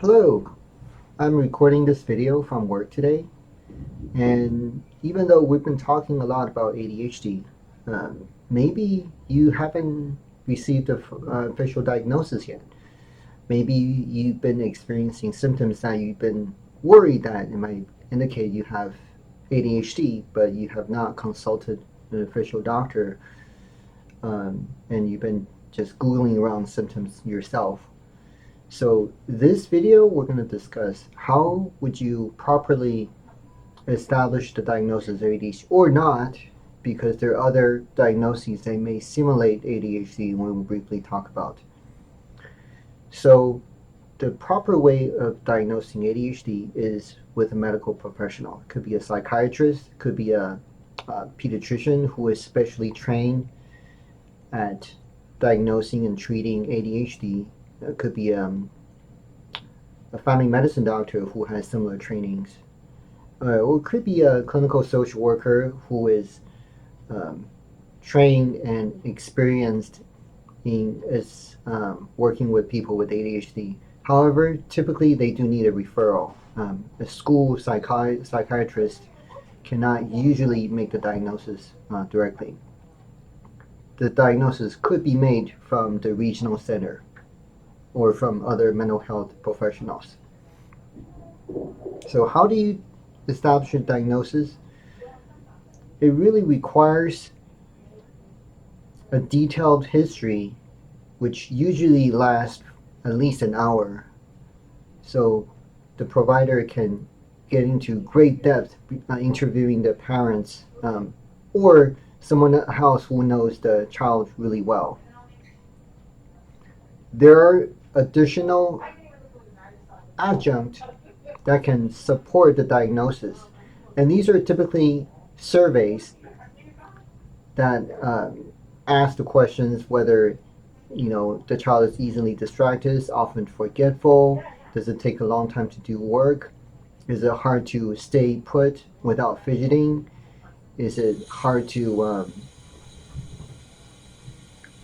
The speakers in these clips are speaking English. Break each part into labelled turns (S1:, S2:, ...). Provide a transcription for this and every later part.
S1: Hello, I'm recording this video from work today, and even though we've been talking a lot about ADHD, maybe you haven't received a official diagnosis yet. Maybe you've been experiencing symptoms that you've been worried that it might indicate you have ADHD, but you have not consulted an official doctor, and you've been just Googling around symptoms yourself. So this video, we're going to discuss how would you properly establish the diagnosis of ADHD or not, because there are other diagnoses that may simulate ADHD when we briefly talk about. So the proper way of diagnosing ADHD is with a medical professional. It could be a psychiatrist, it could be a pediatrician who is specially trained at diagnosing and treating ADHD. It could be a family medicine doctor who has similar trainings, or it could be a clinical social worker who is trained and experienced in working with people with ADHD. However, typically they do need a referral. A school psychiatrist cannot usually make the diagnosis directly. The diagnosis could be made from the regional center or from other mental health professionals. So how do you establish a diagnosis? It really requires a detailed history, which usually lasts at least an hour. So the provider can get into great depth interviewing the parents, or someone else who knows the child really well. There are additional adjunct that can support the diagnosis. And these are typically surveys that ask the questions whether the child is easily distracted, often forgetful, does it take a long time to do work, is it hard to stay put without fidgeting, is it hard to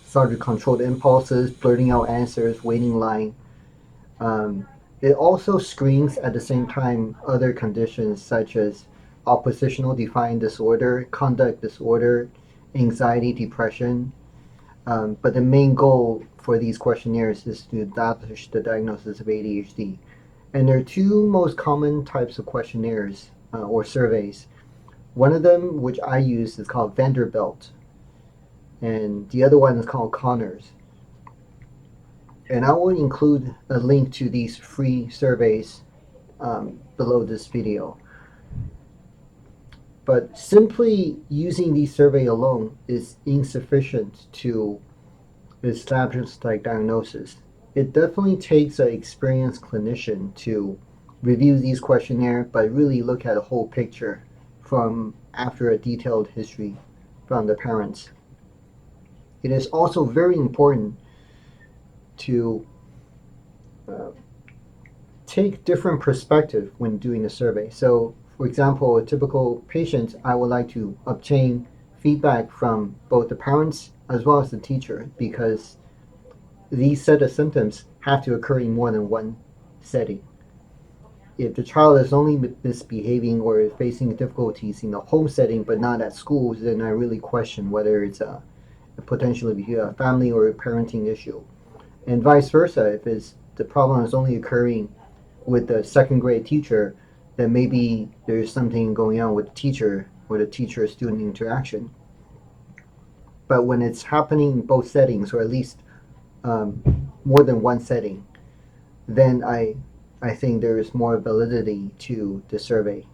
S1: start to control the impulses, blurting out answers, waiting in line. It also screens at the same time other conditions such as oppositional defiant disorder, conduct disorder, anxiety, depression. But the main goal for these questionnaires is to establish the diagnosis of ADHD. And there are two most common types of questionnaires or surveys. One of them, which I use, is called Vanderbilt, and the other one is called Connors. And I will include a link to these free surveys below this video. But simply using these surveys alone is insufficient to establish the diagnosis. It definitely takes an experienced clinician to review these questionnaires, but really look at a whole picture from after a detailed history from the parents. It is also very important to take different perspective when doing the survey. So, for example, a typical patient, I would like to obtain feedback from both the parents as well as the teacher, because these set of symptoms have to occur in more than one setting. If the child is only misbehaving or facing difficulties in the home setting but not at school, then I really question whether it's a potentially a family or a parenting issue. And vice versa, if the problem is only occurring with the second grade teacher, then maybe there's something going on with the teacher or the teacher-student interaction. But when it's happening in both settings, or at least more than one setting, then I think there is more validity to the survey.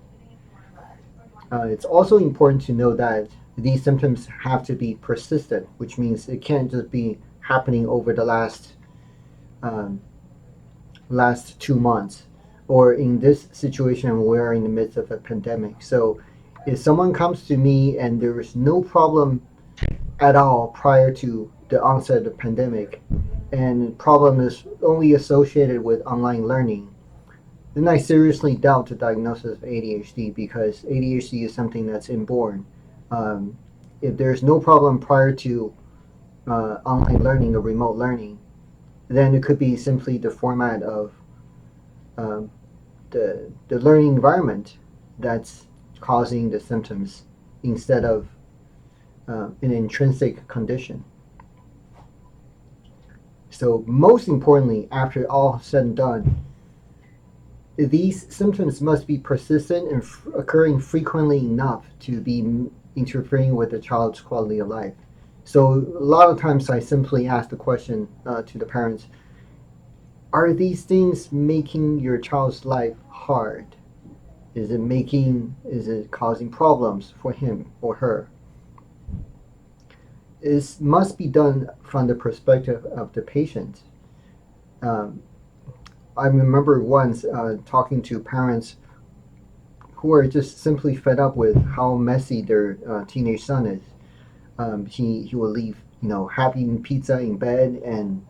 S1: It's also important to know that these symptoms have to be persistent, which means it can't just be happening over the last 2 months, or in this situation we're in the midst of a pandemic. So if someone comes to me and there is no problem at all prior to the onset of the pandemic, and the problem is only associated with online learning, then I seriously doubt the diagnosis of ADHD, because ADHD is something that's inborn. If there's no problem prior to online learning or remote learning, then it could be simply the format of um, the learning environment that's causing the symptoms instead of an intrinsic condition. So most importantly, after all said and done, these symptoms must be persistent and occurring frequently enough to be interfering with the child's quality of life. So a lot of times I simply ask the question to the parents, are these things making your child's life hard? Is it causing problems for him or her? It must be done from the perspective of the patient. Um, I remember once talking to parents who are just simply fed up with how messy their teenage son is. He will leave, half eaten pizza in bed, and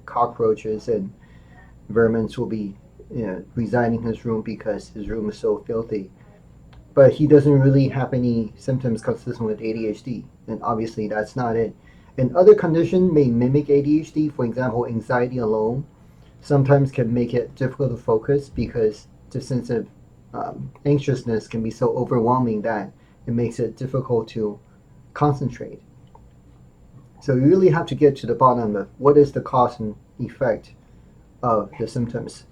S1: cockroaches and vermin will be residing in his room because his room is so filthy. But he doesn't really have any symptoms consistent with ADHD, and obviously that's not it. And other conditions may mimic ADHD. For example, anxiety alone sometimes can make it difficult to focus because the sense of anxiousness can be so overwhelming that it makes it difficult to concentrate. So you really have to get to the bottom of what is the cause and effect of the symptoms.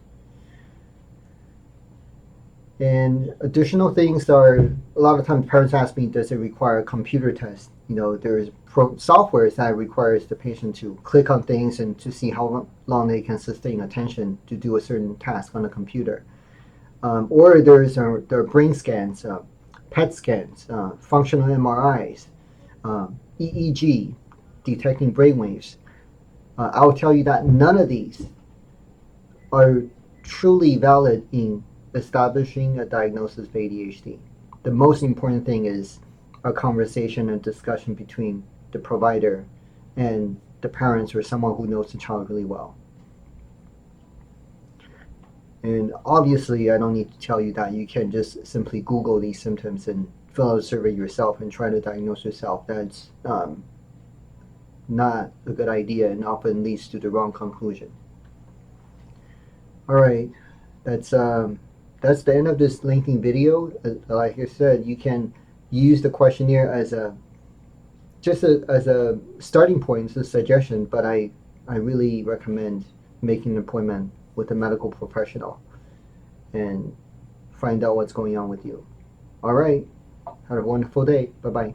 S1: And additional things are, a lot of times parents ask me, does it require a computer test? There's software that requires the patient to click on things and to see how long they can sustain attention to do a certain task on a computer. Or there are brain scans, PET scans, functional MRIs, EEG, detecting brainwaves. I'll tell you that none of these are truly valid in establishing a diagnosis of ADHD. The most important thing is a conversation and discussion between the provider and the parents or someone who knows the child really well. And obviously, I don't need to tell you that you can just simply Google these symptoms and fill out a survey yourself and try to diagnose yourself. That's not a good idea and often leads to the wrong conclusion. All right, that's the end of this lengthy video. Like I said, you can use the questionnaire as a starting point, as a suggestion, but I really recommend making an appointment with a medical professional and find out what's going on with you. All right, have a wonderful day. Bye bye.